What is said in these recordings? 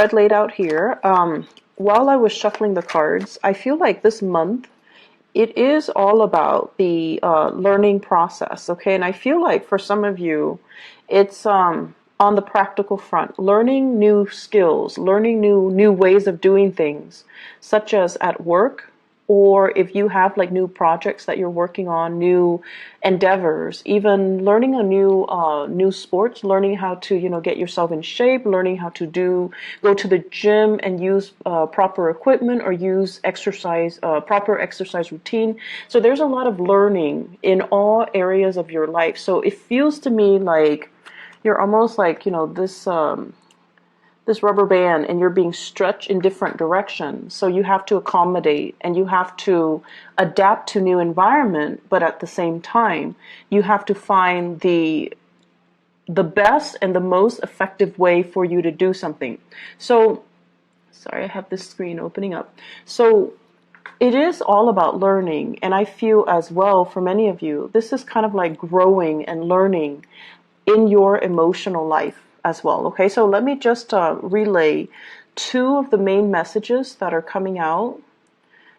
I'd laid out here. While I was shuffling the cards, I feel like this month it is all about the learning process, okay? And I feel like for some of you, it's on the practical front, learning new skills, learning new ways of doing things, such as at work, or if you have like new projects that you're working on, new endeavors, even learning a new sports, learning how to get yourself in shape, learning how to go to the gym and use proper equipment or use exercise proper exercise routine. So there's a lot of learning in all areas of your life. So it feels to me like you're almost like this rubber band and you're being stretched in different directions. So you have to accommodate and you have to adapt to new environment, but at the same time, you have to find the best and the most effective way for you to do something. So, sorry, I have this screen opening up. So it is all about learning. And I feel as well for many of you, this is kind of like growing and learning in your emotional life as well. Okay, so let me just relay two of the main messages that are coming out,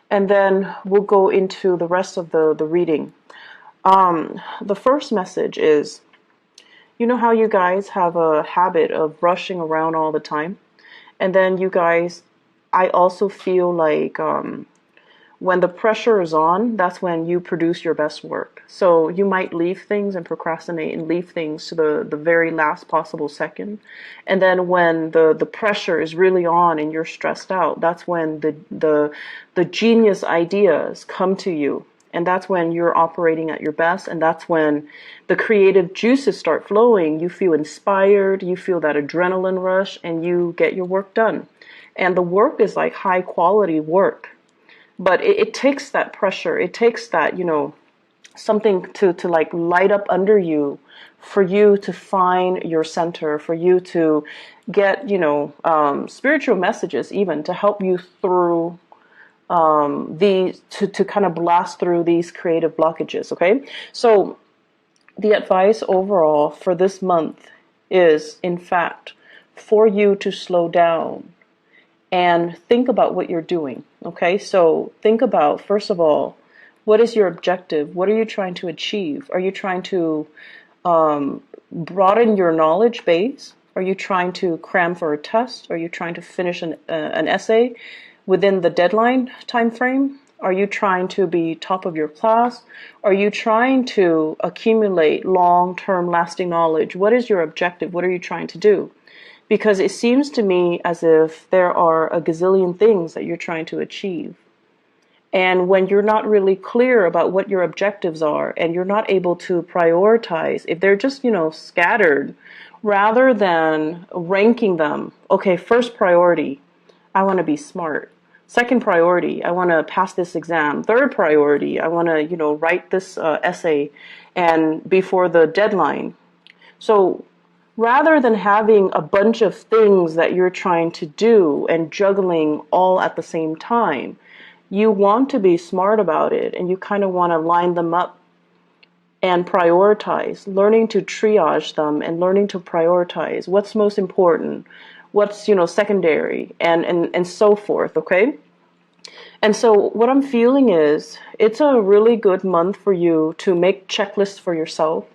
and then we'll go into the rest of the reading. The first message is, you know how you guys have a habit of rushing around all the time? And then you guys, I also feel like when the pressure is on, that's when you produce your best work. So you might leave things and procrastinate and leave things to the very last possible second. And then when the pressure is really on and you're stressed out, that's when the genius ideas come to you. And that's when you're operating at your best. And that's when the creative juices start flowing. You feel inspired, you feel that adrenaline rush, and you get your work done. And the work is like high quality work. But it takes that pressure. It takes that, something to like light up under you for you to find your center, for you to get, spiritual messages even to help you through to kind of blast through these creative blockages. Okay. So the advice overall for this month is, in fact, for you to slow down and think about what you're doing. Okay, so think about, first of all, what is your objective? What are you trying to achieve? Are you trying to broaden your knowledge base? Are you trying to cram for a test? Are you trying to finish an essay within the deadline time frame? Are you trying to be top of your class? Are you trying to accumulate long-term lasting knowledge? What is your objective? What are you trying to do? Because it seems to me as if there are a gazillion things that you're trying to achieve. And when you're not really clear about what your objectives are and you're not able to prioritize, if they're just, scattered, rather than ranking them, okay, first priority, I want to be smart. Second priority, I want to pass this exam. Third priority, I want to, write this essay and before the deadline. So rather than having a bunch of things that you're trying to do and juggling all at the same time, you want to be smart about it and you kind of want to line them up and prioritize, learning to triage them and learning to prioritize what's most important, what's, secondary and so forth, okay? And so what I'm feeling is it's a really good month for you to make checklists for yourself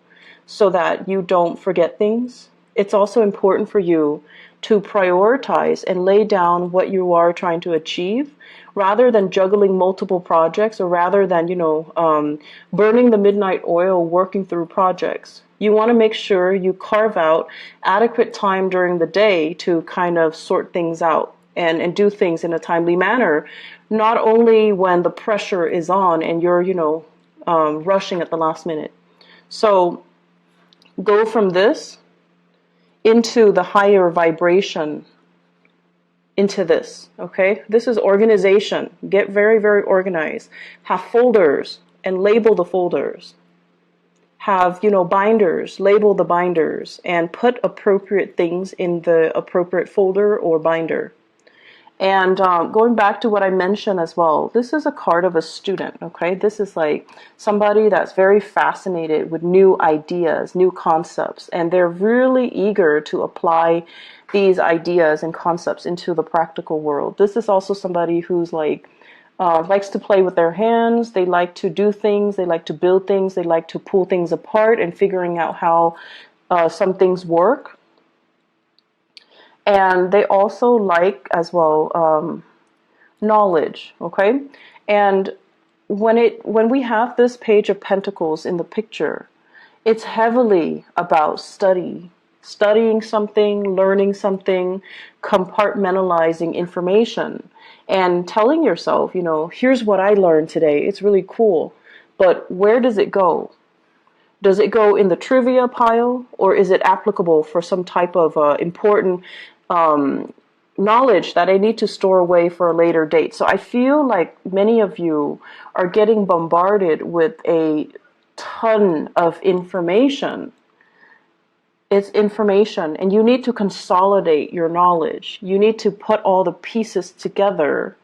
so that you don't forget things. It's also important for you to prioritize and lay down what you are trying to achieve rather than juggling multiple projects or rather than, burning the midnight oil working through projects. You want to make sure you carve out adequate time during the day to kind of sort things out and do things in a timely manner, not only when the pressure is on and you're, rushing at the last minute. So go from this into the higher vibration into this, okay? This is organization. Get very, very organized. Have folders and label the folders. Have, binders, label the binders and put appropriate things in the appropriate folder or binder. And going back to what I mentioned as well, this is a card of a student, okay? This is like somebody that's very fascinated with new ideas, new concepts, and they're really eager to apply these ideas and concepts into the practical world. This is also somebody who's like, likes to play with their hands. They like to do things. They like to build things. They like to pull things apart and figuring out how some things work. And they also like as well knowledge. Okay, and when we have this Page of Pentacles in the picture, it's heavily about studying something, learning something, compartmentalizing information, and telling yourself, you know, here's what I learned today. It's really cool. But where does it go? Does it go in the trivia pile, or is it applicable for some type of important knowledge that I need to store away for a later date? So I feel like many of you are getting bombarded with a ton of information. It's information, and you need to consolidate your knowledge. You need to put all the pieces together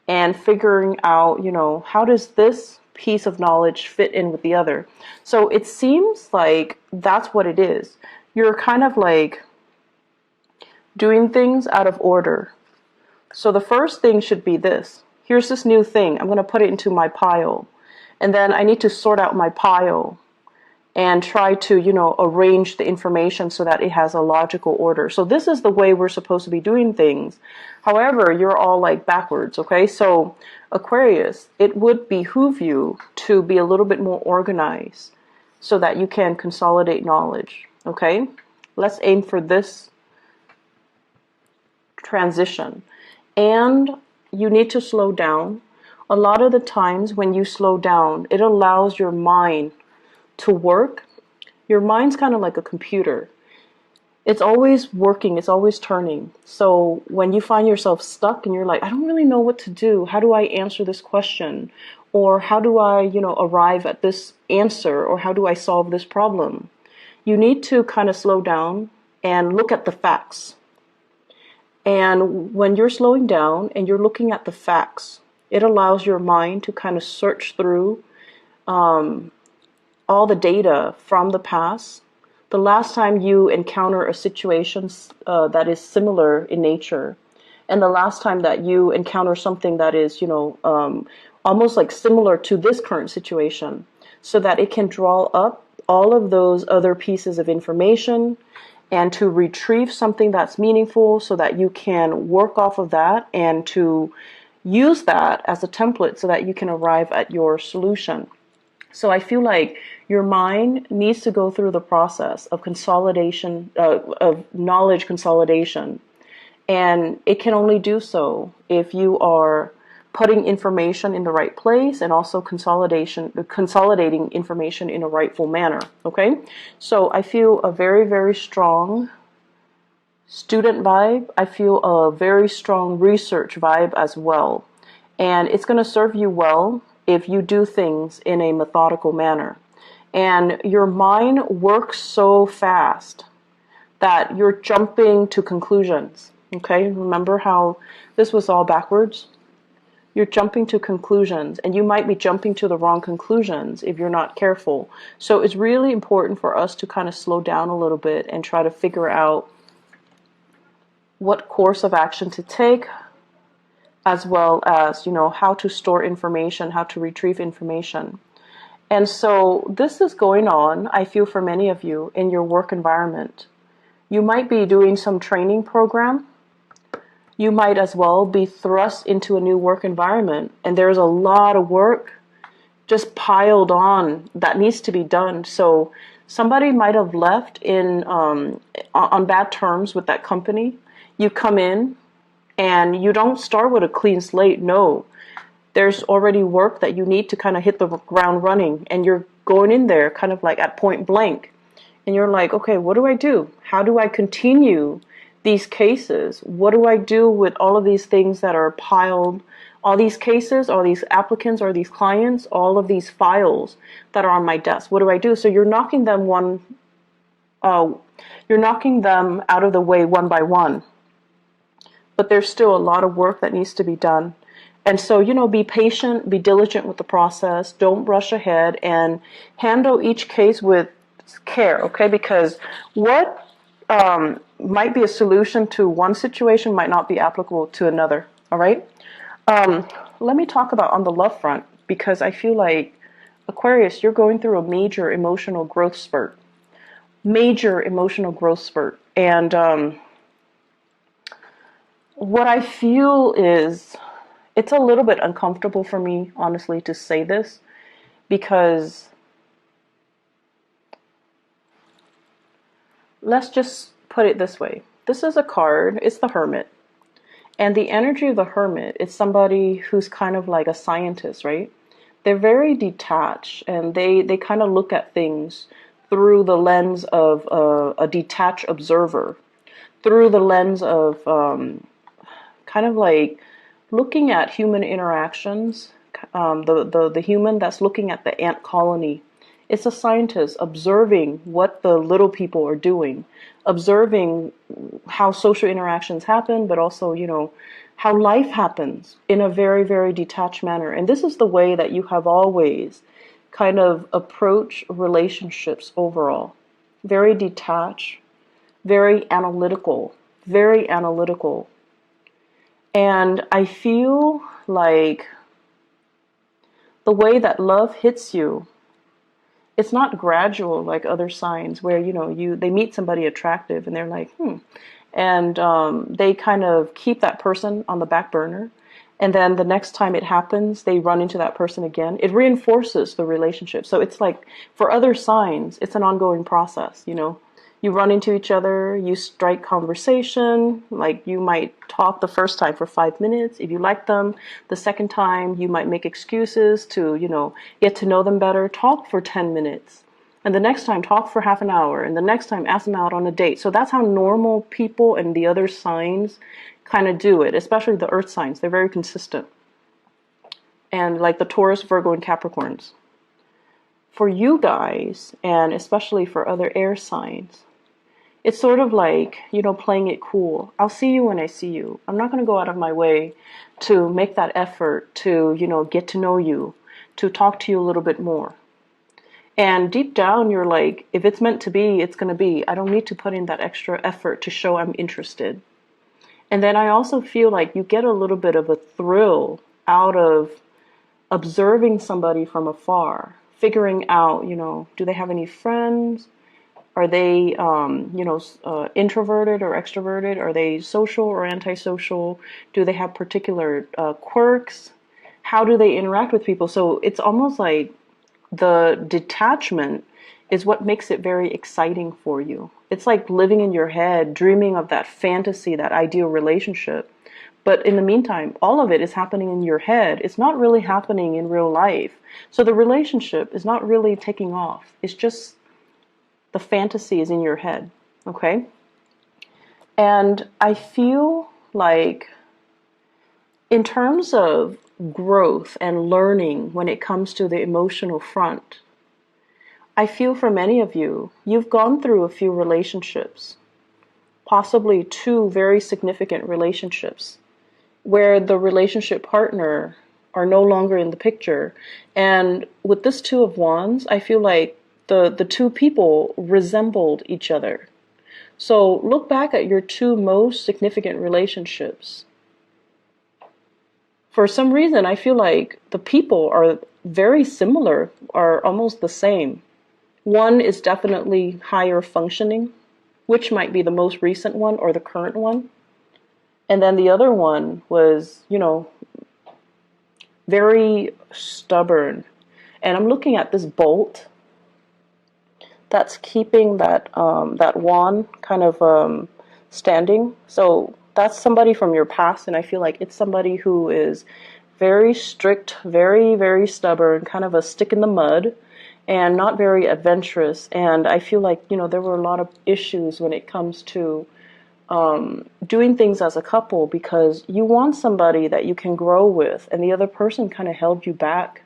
and figuring out, you know, how does this piece of knowledge fit in with the other? So it seems like that's what it is. You're kind of like doing things out of order. So the first thing should be this. Here's this new thing. I'm going to put it into my pile. And then I need to sort out my pile and try to, you know, arrange the information so that it has a logical order. So this is the way we're supposed to be doing things. However, you're all like backwards, okay? So Aquarius, it would behoove you to be a little bit more organized so that you can consolidate knowledge, okay? Let's aim for this transition. And you need to slow down. A lot of the times when you slow down, it allows your mind to work. Your mind's kind of like a computer. It's always working, it's always turning. So when you find yourself stuck and you're like, I don't really know what to do. How do I answer this question? Or how do I, you know, arrive at this answer? Or how do I solve this problem? You need to kind of slow down and look at the facts. And when you're slowing down and you're looking at the facts, it allows your mind to kind of search through all the data from the past. The last time you encounter a situation that is similar in nature, and the last time that you encounter something that is, you know, almost like similar to this current situation, so that it can draw up all of those other pieces of information and to retrieve something that's meaningful so that you can work off of that and to use that as a template so that you can arrive at your solution. So I feel like your mind needs to go through the process of consolidation, of knowledge consolidation. And it can only do so if you are putting information in the right place and also consolidating information in a rightful manner. Okay? So I feel a very, very strong student vibe. I feel a very strong research vibe as well. And it's going to serve you well if you do things in a methodical manner. And your mind works so fast that you're jumping to conclusions. Okay, remember how this was all backwards? You're jumping to conclusions, and you might be jumping to the wrong conclusions if you're not careful. So it's really important for us to kind of slow down a little bit and try to figure out what course of action to take, as well as, you know, how to store information, how to retrieve information. And so this is going on, I feel, for many of you in your work environment. You might be doing some training program. You might as well be thrust into a new work environment, and there's a lot of work just piled on that needs to be done. So somebody might have left in on bad terms with that company. You come in and you don't start with a clean slate. No, there's already work that you need to kind of hit the ground running, and you're going in there kind of like at point blank. And you're like, okay, what do I do? How do I continue these cases? What do I do with all of these things that are piled, all these cases, all these applicants, or these clients, all of these files that are on my desk? What do I do? So you're knocking them out of the way one by one. But there's still a lot of work that needs to be done. And so, you know, be patient, be diligent with the process. Don't rush ahead, and handle each case with care, okay? Because what might be a solution to one situation, might not be applicable to another. All right. Let me talk about on the love front, because I feel like Aquarius, you're going through a major emotional growth spurt. Major emotional growth spurt. And what I feel is it's a little bit uncomfortable for me, honestly, to say this, because let's just put it this way. This is a card, it's the Hermit. And the energy of the Hermit is somebody who's kind of like a scientist, right? They're very detached, and they kind of look at things through the lens of a detached observer, through the lens of kind of like looking at human interactions, the human that's looking at the ant colony. It's a scientist observing what the little people are doing, observing how social interactions happen, but also, you know, how life happens in a very, very detached manner. And this is the way that you have always kind of approached relationships overall. Very detached, very analytical, very analytical. And I feel like the way that love hits you, it's not gradual like other signs where, you know, they meet somebody attractive and they're like, and they kind of keep that person on the back burner. And then the next time it happens, they run into that person again. It reinforces the relationship. So it's like for other signs, it's an ongoing process, you know. You run into each other, you strike conversation, like you might talk the first time for 5 minutes. If you like them, the second time you might make excuses to, you know, get to know them better, talk for 10 minutes. And the next time, talk for half an hour. And the next time, ask them out on a date. So that's how normal people and the other signs kind of do it, especially the earth signs. They're very consistent. And like the Taurus, Virgo, and Capricorns. For you guys, and especially for other air signs, it's sort of like, you know, playing it cool. I'll see you when I see you. I'm not going to go out of my way to make that effort to, you know, get to know you, to talk to you a little bit more. And deep down, you're like, if it's meant to be, it's going to be. I don't need to put in that extra effort to show I'm interested. And then I also feel like you get a little bit of a thrill out of observing somebody from afar, figuring out, you know, do they have any friends? Are they, introverted or extroverted? Are they social or antisocial? Do they have particular quirks? How do they interact with people? So it's almost like the detachment is what makes it very exciting for you. It's like living in your head, dreaming of that fantasy, that ideal relationship. But in the meantime, all of it is happening in your head. It's not really happening in real life. So the relationship is not really taking off. It's just the fantasy is in your head, okay? And I feel like in terms of growth and learning when it comes to the emotional front, I feel for many of you, you've gone through a few relationships, possibly 2 very significant relationships, where the relationship partner are no longer in the picture. And with this 2 of Wands, I feel like the 2 people resembled each other. So look back at your 2 most significant relationships. For some reason, I feel like the people are very similar, are almost the same. One is definitely higher functioning, which might be the most recent one or the current one. And then the other one was, you know, very stubborn. And I'm looking at this bolt that's keeping that that wand kind of standing. So that's somebody from your past, and I feel like it's somebody who is very strict, very, very stubborn, kind of a stick in the mud, and not very adventurous. And I feel like, you know, there were a lot of issues when it comes to doing things as a couple, because you want somebody that you can grow with, and the other person kind of held you back.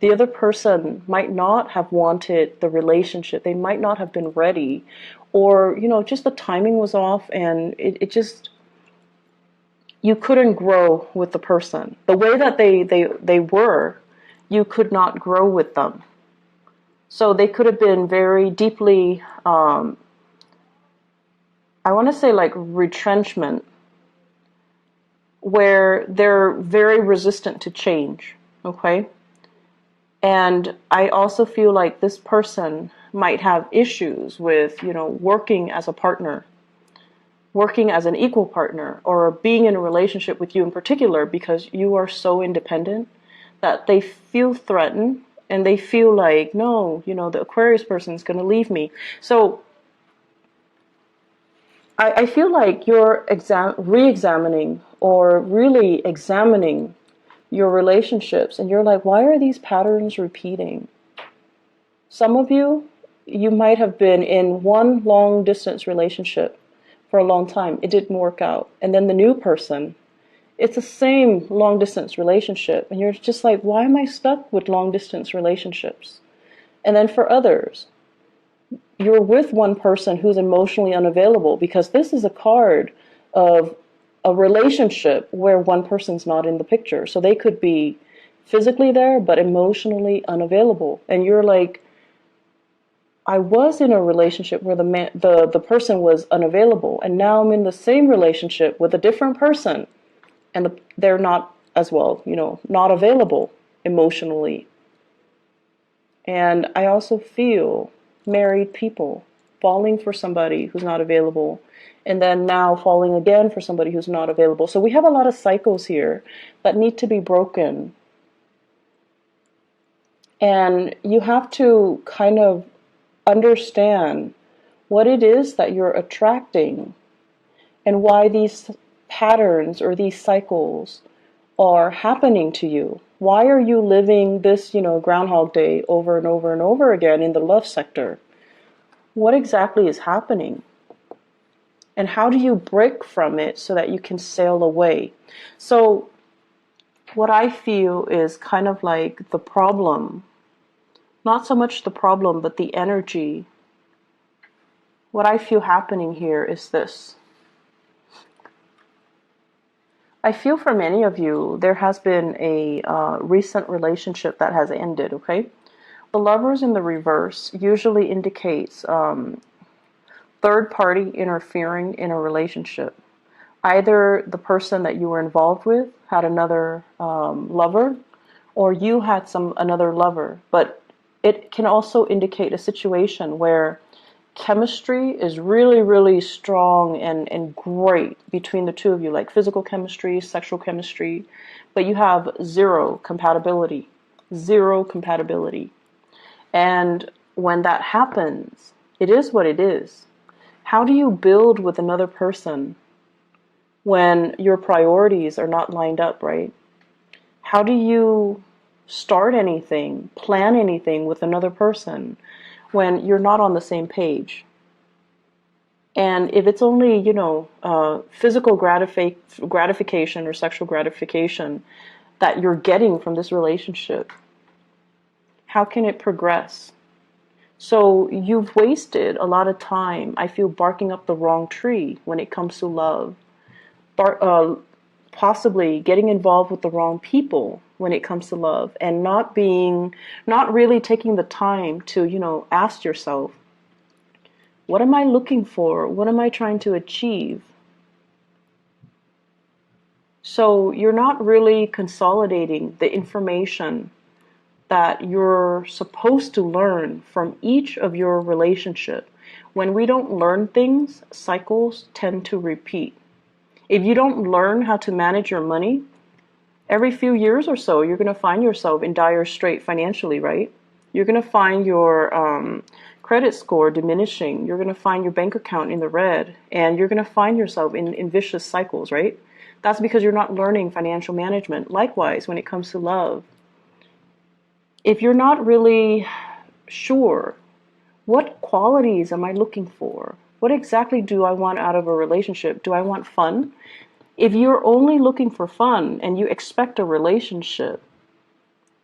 The other person might not have wanted the relationship. They might not have been ready, or, you know, just the timing was off, and it just, you couldn't grow with the person. The way that they were, you could not grow with them. So they could have been very deeply, I I want to say like retrenchment, where they're very resistant to change, okay? And I also feel like this person might have issues with, working as a partner, working as an equal partner, or being in a relationship with you in particular, because you are so independent that they feel threatened and they feel like, no, the Aquarius person is going to leave me. So I feel like you're re-examining or really examining your relationships, and you're like, why are these patterns repeating? Some of you might have been in one long distance relationship for a long time. It didn't work out. And then the new person, it's the same long distance relationship. And you're just like, why am I stuck with long distance relationships? And then for others, you're with one person who's emotionally unavailable, because this is a card of a relationship where one person's not in the picture. So they could be physically there, but emotionally unavailable. And you're like, I was in a relationship where the person was unavailable, and now I'm in the same relationship with a different person, and they're not as well, not available emotionally. And I also feel married people falling for somebody who's not available, and then now falling again for somebody who's not available. So we have a lot of cycles here that need to be broken. And you have to kind of understand what it is that you're attracting and why these patterns or these cycles are happening to you. Why are you living this, Groundhog Day over and over and over again in the love sector? What exactly is happening? And how do you break from it so that you can sail away? So what I feel is kind of like the problem, not so much the problem, but the energy. What I feel happening here is this. I feel for many of you, there has been a recent relationship that has ended, okay? The Lovers in the reverse usually indicates third party interfering in a relationship. Either the person that you were involved with had another lover, or you had another lover. But it can also indicate a situation where chemistry is really, really strong and great between the two of you, like physical chemistry, sexual chemistry, but you have zero compatibility. Zero compatibility. And when that happens, it is what it is. How do you build with another person when your priorities are not lined up, right? How do you start anything, plan anything with another person when you're not on the same page? And if it's only, physical gratification or sexual gratification that you're getting from this relationship, how can it progress? So you've wasted a lot of time, I feel, barking up the wrong tree when it comes to love. Possibly getting involved with the wrong people when it comes to love, and not really taking the time to, ask yourself, what am I looking for? What am I trying to achieve? So you're not really consolidating the information that you're supposed to learn from each of your relationship. When we don't learn things, cycles tend to repeat. If you don't learn how to manage your money, every few years or so, you're going to find yourself in dire strait financially, right? You're going to find your credit score diminishing. You're going to find your bank account in the red, and you're going to find yourself in vicious cycles, right? That's because you're not learning financial management. Likewise, when it comes to love, if you're not really sure, what qualities am I looking for? What exactly do I want out of a relationship? Do I want fun? If you're only looking for fun and you expect a relationship,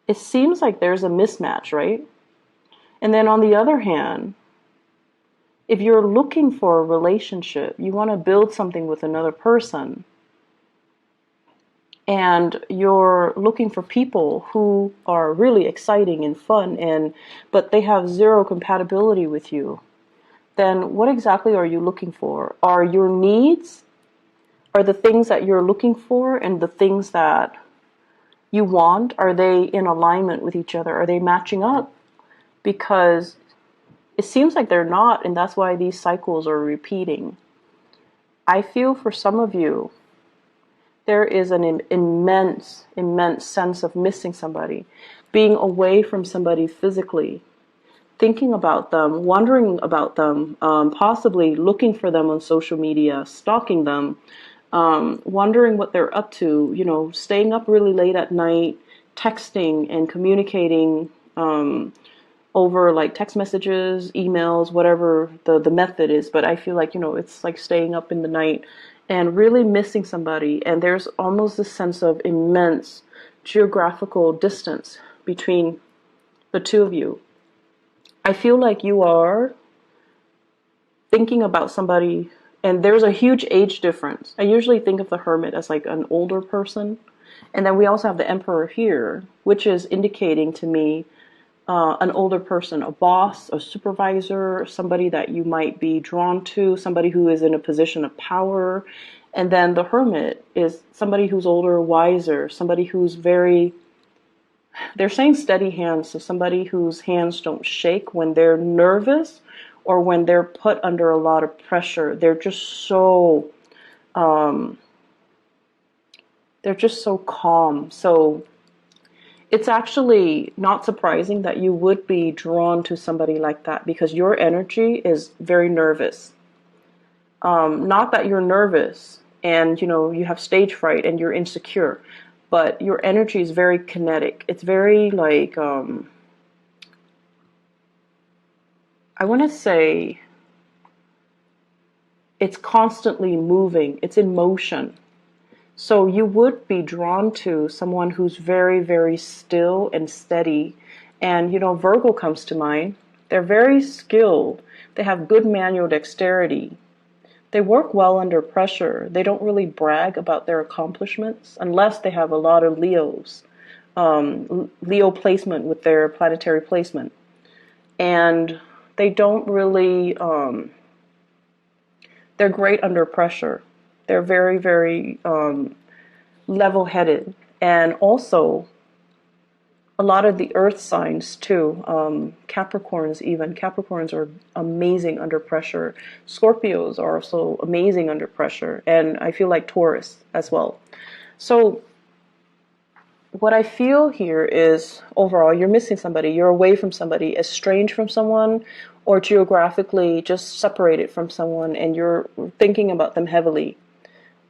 it seems like there's a mismatch, right? And then on the other hand, if you're looking for a relationship, you want to build something with another person, and you're looking for people who are really exciting and fun, but they have zero compatibility with you, then what exactly are you looking for? Are your needs, are the things that you're looking for and the things that you want, are they in alignment with each other? Are they matching up? Because it seems like they're not, and that's why these cycles are repeating. I feel for some of you, there is an immense, immense sense of missing somebody, being away from somebody physically, thinking about them, wondering about them, possibly looking for them on social media, stalking them, wondering what they're up to, you know, staying up really late at night, texting and communicating over like text messages, emails, whatever the method is. But I feel like, you know, it's like staying up in the night and really missing somebody. And there's almost a sense of immense geographical distance between the two of you. I feel like you are thinking about somebody, and there's a huge age difference. I usually think of the Hermit as like an older person. And then we also have the Emperor here, which is indicating to me an older person, a boss, a supervisor, somebody that you might be drawn to, somebody who is in a position of power. And then the Hermit is somebody who's older, wiser, somebody who's very, they're saying steady hands, so somebody whose hands don't shake when they're nervous or when they're put under a lot of pressure. They're just so calm. So it's actually not surprising that you would be drawn to somebody like that, because your energy is very nervous. Not that you're nervous and, you know, you have stage fright and you're insecure, but your energy is very kinetic. It's very like, I want to say it's constantly moving. It's in motion. So you would be drawn to someone who's very, very still and steady. And, you know, Virgo comes to mind. They're very skilled. They have good manual dexterity. They work well under pressure. They don't really brag about their accomplishments unless they have a lot of Leos. Leo placement with their planetary placement. And they don't really, they're great under pressure. They're very, very level-headed. And also, a lot of the earth signs too, Capricorns even. Capricorns are amazing under pressure. Scorpios are also amazing under pressure. And I feel like Taurus as well. So what I feel here is, overall, you're missing somebody. You're away from somebody, estranged from someone, or geographically just separated from someone, and you're thinking about them heavily.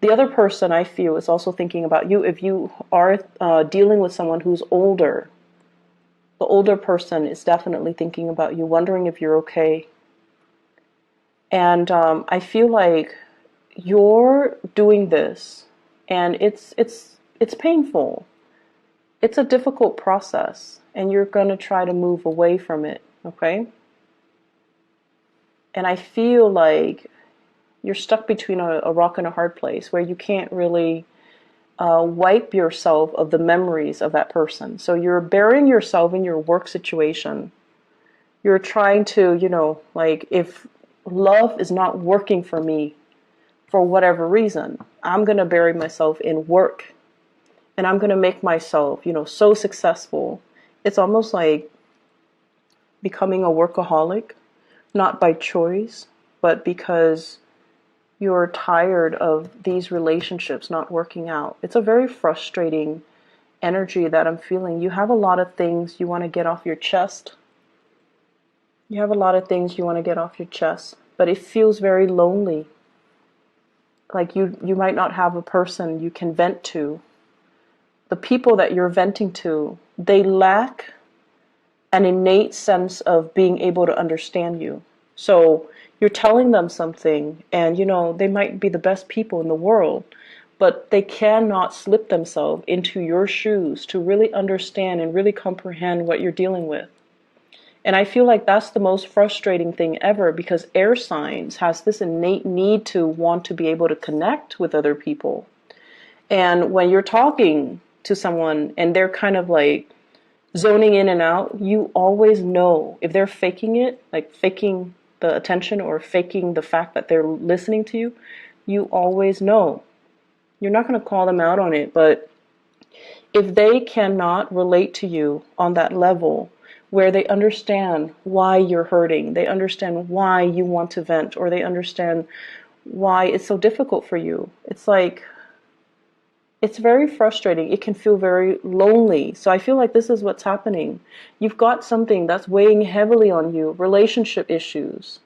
The other person, I feel, is also thinking about you. If you are dealing with someone who's older, the older person is definitely thinking about you, wondering if you're okay. And I feel like you're doing this, and it's painful. It's a difficult process, and you're going to try to move away from it, okay? And I feel like you're stuck between a rock and a hard place where you can't really wipe yourself of the memories of that person. So you're burying yourself in your work situation. You're trying to, you know, like, if love is not working for me for whatever reason, I'm going to bury myself in work. And I'm going to make myself, you know, so successful. It's almost like becoming a workaholic, not by choice, but because you're tired of these relationships not working out. It's a very frustrating energy that I'm feeling. You have a lot of things you want to get off your chest. You have a lot of things you want to get off your chest, but it feels very lonely. Like you might not have a person you can vent to. The people that you're venting to, they lack an innate sense of being able to understand you. So you're telling them something, and, you know, they might be the best people in the world, but they cannot slip themselves into your shoes to really understand and really comprehend what you're dealing with. And I feel like that's the most frustrating thing ever, because air signs has this innate need to want to be able to connect with other people. And when you're talking to someone and they're kind of like zoning in and out, you always know if they're faking it, like faking the attention or faking the fact that they're listening to you, you always know. You're not going to call them out on it, but if they cannot relate to you on that level where they understand why you're hurting, they understand why you want to vent, or they understand why it's so difficult for you, it's like, it's very frustrating. It can feel very lonely. So I feel like this is what's happening. You've got something that's weighing heavily on you, relationship issues.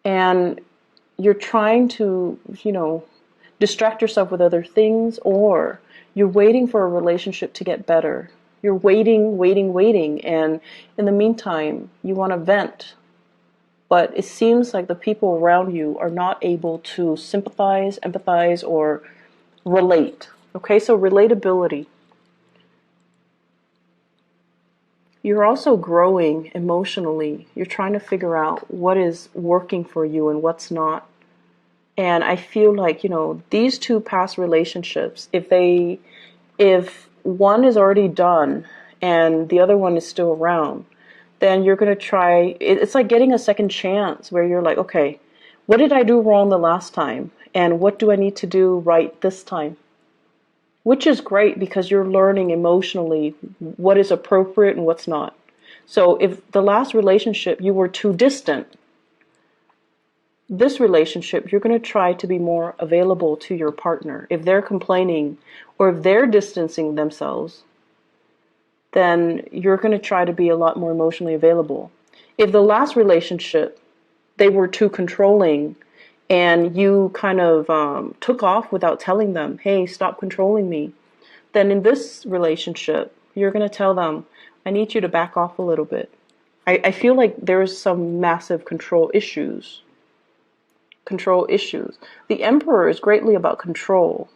And you're trying to, distract yourself with other things, or you're waiting for a relationship to get better. You're waiting. And in the meantime, you want to vent. But it seems like the people around you are not able to sympathize, empathize, or relate. Okay, so relatability. You're also growing emotionally. You're trying to figure out what is working for you and what's not. And I feel like, these two past relationships, if one is already done and the other one is still around, then you're going to try, it's like getting a second chance where you're like, okay, what did I do wrong the last time? And what do I need to do right this time? Which is great because you're learning emotionally what is appropriate and what's not. So if the last relationship you were too distant, this relationship you're going to try to be more available to your partner. If they're complaining or if they're distancing themselves, then you're going to try to be a lot more emotionally available. If the last relationship, they were too controlling and you kind of took off without telling them, hey, stop controlling me, then in this relationship, you're going to tell them, I need you to back off a little bit. I feel like there's some massive control issues. The Emperor is greatly about control.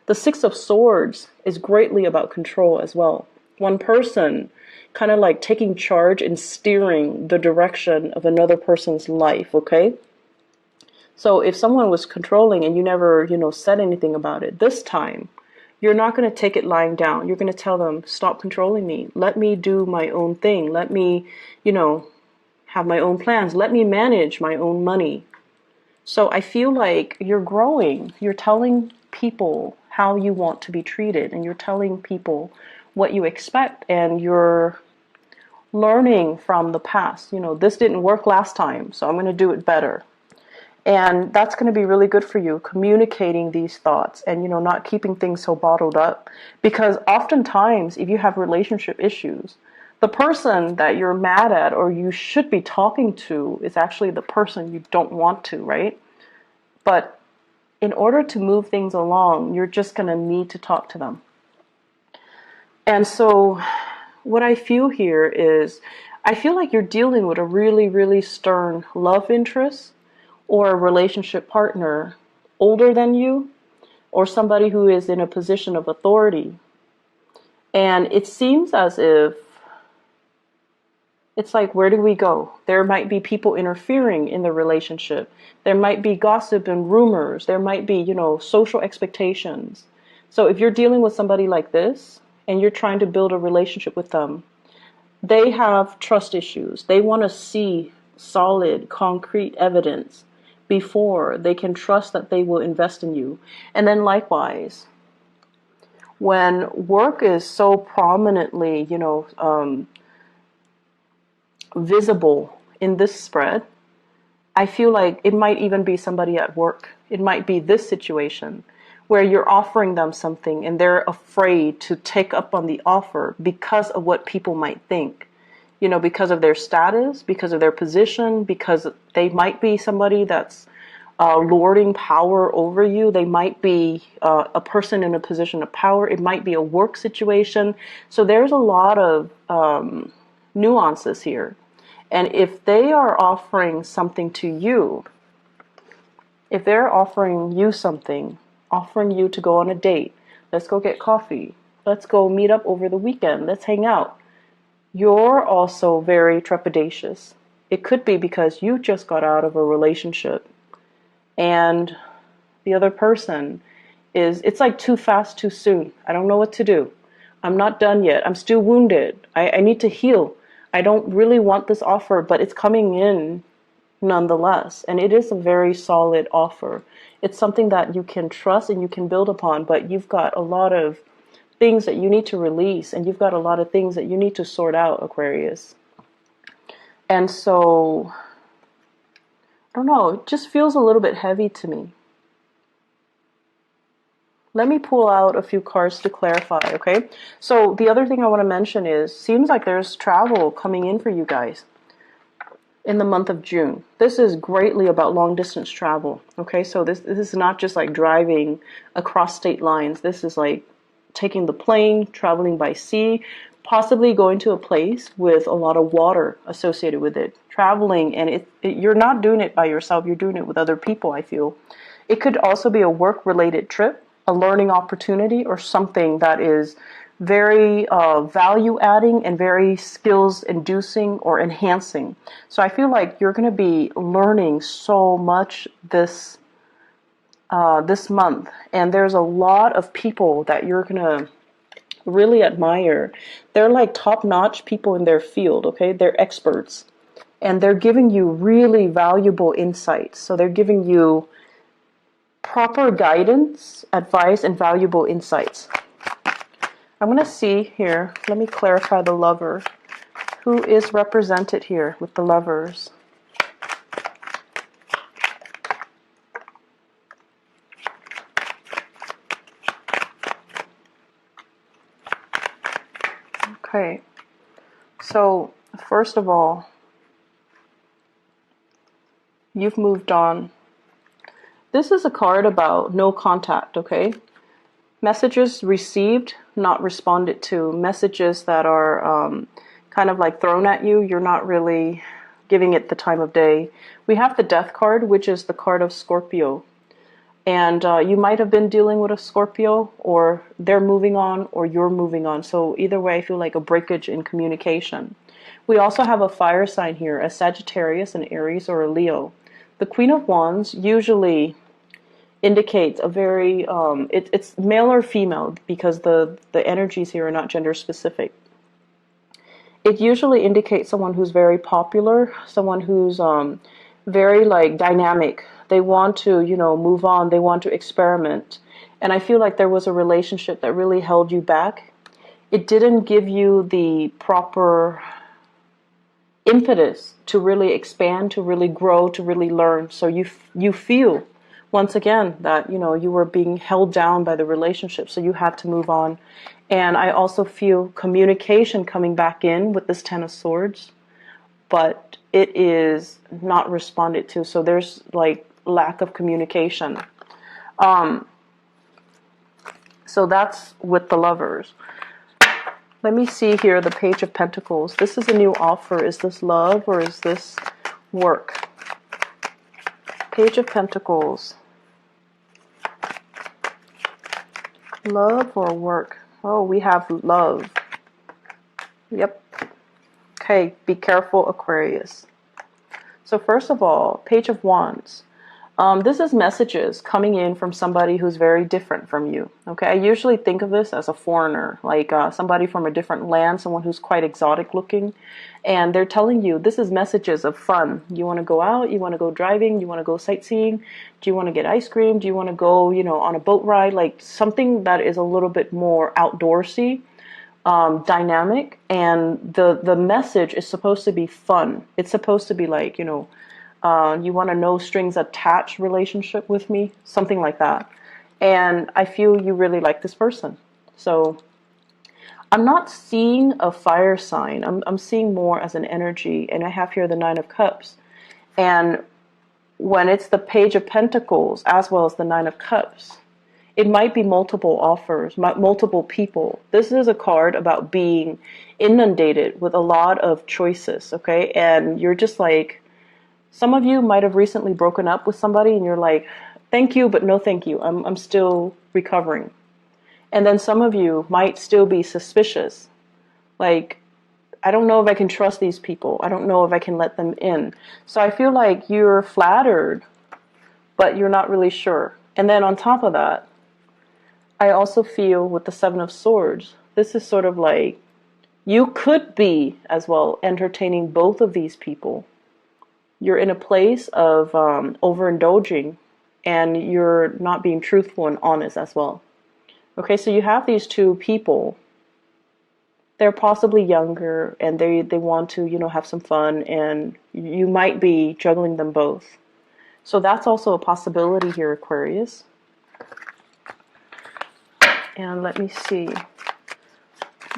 The Six of Swords is greatly about control as well. One person kind of like taking charge and steering the direction of another person's life, okay? So if someone was controlling and you never, said anything about it, this time, you're not going to take it lying down. You're going to tell them, stop controlling me. Let me do my own thing. Let me, have my own plans. Let me manage my own money. So I feel like you're growing. You're telling people how you want to be treated, and you're telling people what you expect, and you're learning from the past. This didn't work last time, so I'm going to do it better. And that's going to be really good for you, communicating these thoughts and, not keeping things so bottled up. Because oftentimes, if you have relationship issues, the person that you're mad at or you should be talking to is actually the person you don't want to, right? But in order to move things along, you're just going to need to talk to them. And so what I feel here is, I feel like you're dealing with a really, really stern love interest or a relationship partner older than you, or somebody who is in a position of authority. And it seems as if it's like, where do we go? There might be people interfering in the relationship. There might be gossip and rumors. There might be, social expectations. So if you're dealing with somebody like this and you're trying to build a relationship with them, they have trust issues. They want to see solid, concrete evidence before they can trust that they will invest in you. And then likewise, when work is so prominently, visible in this spread, I feel like it might even be somebody at work. It might be this situation where you're offering them something and they're afraid to take up on the offer because of what people might think. Because of their status, because of their position, because they might be somebody that's lording power over you. They might be a person in a position of power. It might be a work situation. So there's a lot of nuances here. And if they are offering something to you, if they're offering you something, offering you to go on a date, let's go get coffee, let's go meet up over the weekend, let's hang out, you're also very trepidatious. It could be because you just got out of a relationship and the other person it's like too fast, too soon. I don't know what to do. I'm not done yet. I'm still wounded. I need to heal. I don't really want this offer, but it's coming in nonetheless. And it is a very solid offer. It's something that you can trust and you can build upon, but you've got a lot of things that you need to release, and you've got a lot of things that you need to sort out, Aquarius. And so, I don't know, it just feels a little bit heavy to me. Let me pull out a few cards to clarify, okay? So the other thing I want to mention is, seems like there's travel coming in for you guys in the month of June. This is greatly about long distance travel, okay? So this is not just like driving across state lines. This is like taking the plane, traveling by sea, possibly going to a place with a lot of water associated with it. Traveling, and you're not doing it by yourself, you're doing it with other people, I feel. It could also be a work-related trip, a learning opportunity, or something that is very value-adding and very skills-inducing or enhancing. So I feel like you're going to be learning so much this month, and there's a lot of people that you're going to really admire. They're like top-notch people in their field, okay? They're experts, and they're giving you really valuable insights. So they're giving you proper guidance, advice, and valuable insights. I'm going to see here, let me clarify the Lover. Who is represented here with the Lovers? Okay, so first of all, you've moved on. This is a card about no contact, okay? Messages received, not responded to. Messages that are kind of like thrown at you. You're not really giving it the time of day. We have the Death card, which is the card of Scorpio. And you might have been dealing with a Scorpio, or they're moving on, or you're moving on. So either way, I feel like a breakage in communication. We also have a fire sign here, a Sagittarius, an Aries, or a Leo. The Queen of Wands usually indicates a very, it's male or female, because the energies here are not gender specific. It usually indicates someone who's very popular, someone who's very like dynamic. They want to, move on. They want to experiment. And I feel like there was a relationship that really held you back. It didn't give you the proper impetus to really expand, to really grow, to really learn. So you feel, once again, that, you were being held down by the relationship. So you had to move on. And I also feel communication coming back in with this Ten of Swords. But it is not responded to. So there's like lack of communication. So that's with the Lovers. Let me see here, the Page of Pentacles. This is a new offer. Is this love or is this work? Page of Pentacles. Love or work? Oh, we have love. Yep. Okay, be careful, Aquarius. So first of all, Page of Wands. This is messages coming in from somebody who's very different from you. Okay, I usually think of this as a foreigner, like somebody from a different land, someone who's quite exotic looking. And they're telling you, this is messages of fun. You want to go out, you want to go driving, you want to go sightseeing, do you want to get ice cream, do you want to go, on a boat ride, like something that is a little bit more outdoorsy. Dynamic, and the message is supposed to be fun. It's supposed to be like, you want a no strings attached relationship with me, something like that. And I feel you really like this person. So I'm not seeing a fire sign. I'm seeing more as an energy, and I have here the Nine of Cups. And when it's the Page of Pentacles as well as the Nine of Cups, it might be multiple offers, multiple people. This is a card about being inundated with a lot of choices, okay? And you're just like, some of you might have recently broken up with somebody and you're like, thank you, but no thank you. I'm still recovering. And then some of you might still be suspicious. Like, I don't know if I can trust these people. I don't know if I can let them in. So I feel like you're flattered, but you're not really sure. And then on top of that, I also feel with the Seven of Swords, this is sort of like, you could be as well entertaining both of these people. you're in a place of overindulging, and you're not being truthful and honest as well. Okay, so you have these two people. They're possibly younger, and they want to, have some fun, and you might be juggling them both. So that's also a possibility here, Aquarius. And let me see.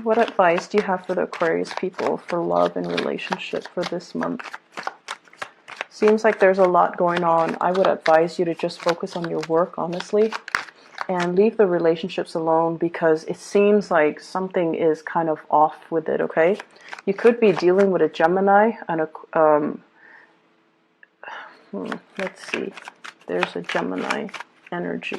What advice do you have for the Aquarius people for love and relationship for this month? Seems like there's a lot going on. I would advise you to just focus on your work, honestly, and leave the relationships alone, because it seems like something is kind of off with it, okay? You could be dealing with a Gemini and let's see. There's a Gemini energy.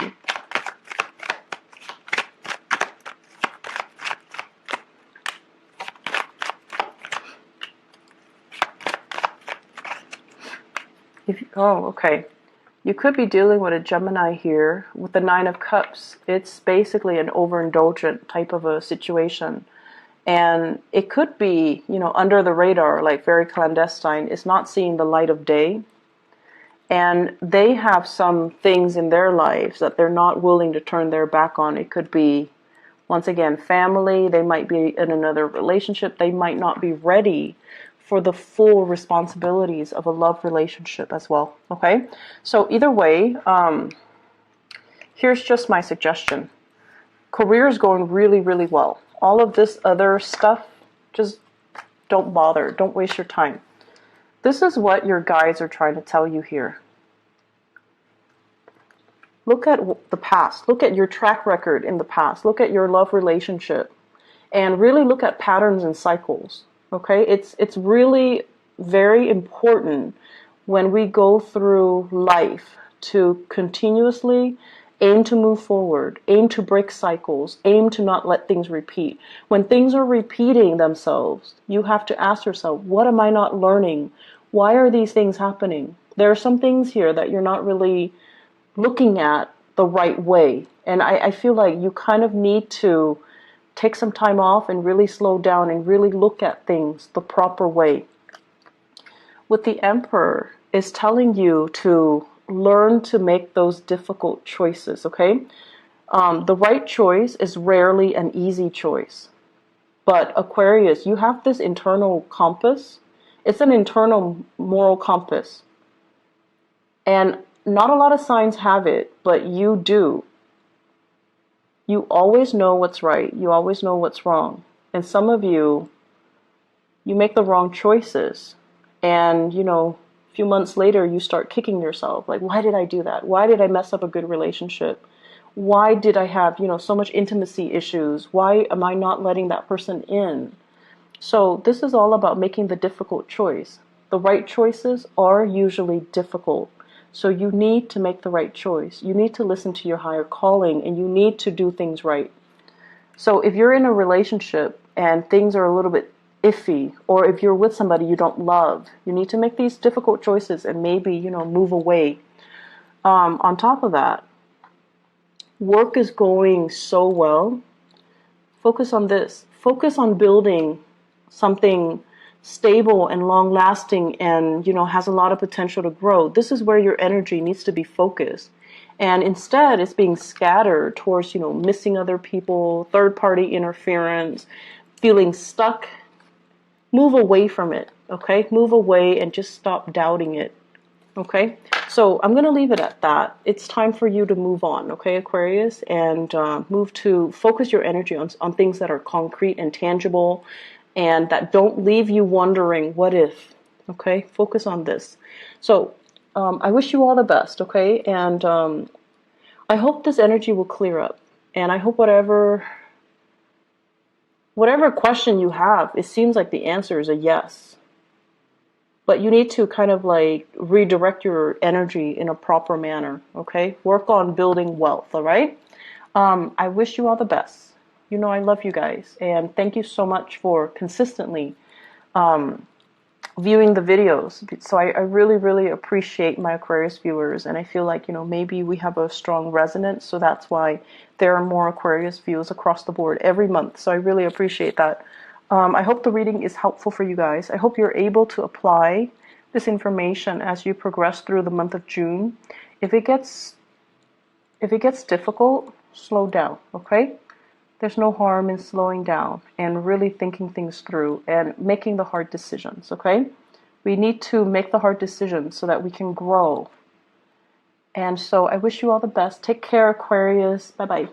Okay. You could be dealing with a Gemini here with the Nine of Cups. It's basically an overindulgent type of a situation. And it could be, under the radar, like very clandestine. It's not seeing the light of day. And they have some things in their lives that they're not willing to turn their back on. It could be, once again, family. They might be in another relationship. They might not be ready for the full responsibilities of a love relationship as well. Okay, so either way, here's just my suggestion. Career is going really, really well. All of this other stuff, just don't bother. Don't waste your time. This is what your guides are trying to tell you here. Look at the past. Look at your track record in the past. Look at your love relationship. And really look at patterns and cycles. Okay, it's really very important when we go through life to continuously aim to move forward, aim to break cycles, aim to not let things repeat. When things are repeating themselves, you have to ask yourself, what am I not learning? Why are these things happening? There are some things here that you're not really looking at the right way. And I feel like you kind of need to take some time off and really slow down and really look at things the proper way. With the Emperor, is telling you to learn to make those difficult choices, okay? The right choice is rarely an easy choice. But Aquarius, you have this internal compass. It's an internal moral compass. And not a lot of signs have it, but you do. You always know what's right. You always know what's wrong. And some of you make the wrong choices. And, a few months later, you start kicking yourself. Like, why did I do that? Why did I mess up a good relationship? Why did I have, so much intimacy issues? Why am I not letting that person in? So this is all about making the difficult choice. The right choices are usually difficult. So you need to make the right choice. You need to listen to your higher calling, and you need to do things right. So if you're in a relationship and things are a little bit iffy, or if you're with somebody you don't love, you need to make these difficult choices and maybe, move away. On top of that, work is going so well. Focus on this. Focus on building something stable and long-lasting and, has a lot of potential to grow. This is where your energy needs to be focused. And instead, it's being scattered towards, missing other people, third-party interference, feeling stuck. Move away from it, okay? Move away and just stop doubting it, okay? So I'm going to leave it at that. It's time for you to move on, okay, Aquarius? And move to focus your energy on things that are concrete and tangible, and that don't leave you wondering, what if, okay? Focus on this. So I wish you all the best, okay? And I hope this energy will clear up. And I hope whatever question you have, it seems like the answer is a yes. But you need to kind of like redirect your energy in a proper manner, okay? Work on building wealth, all right? I wish you all the best. I love you guys, and thank you so much for consistently viewing the videos. So I really, really appreciate my Aquarius viewers, and I feel like, maybe we have a strong resonance, so that's why there are more Aquarius views across the board every month. So I really appreciate that. I hope the reading is helpful for you guys. I hope you're able to apply this information as you progress through the month of June. If it gets difficult, slow down, okay? There's no harm in slowing down and really thinking things through and making the hard decisions, okay? We need to make the hard decisions so that we can grow. And so I wish you all the best. Take care, Aquarius. Bye-bye.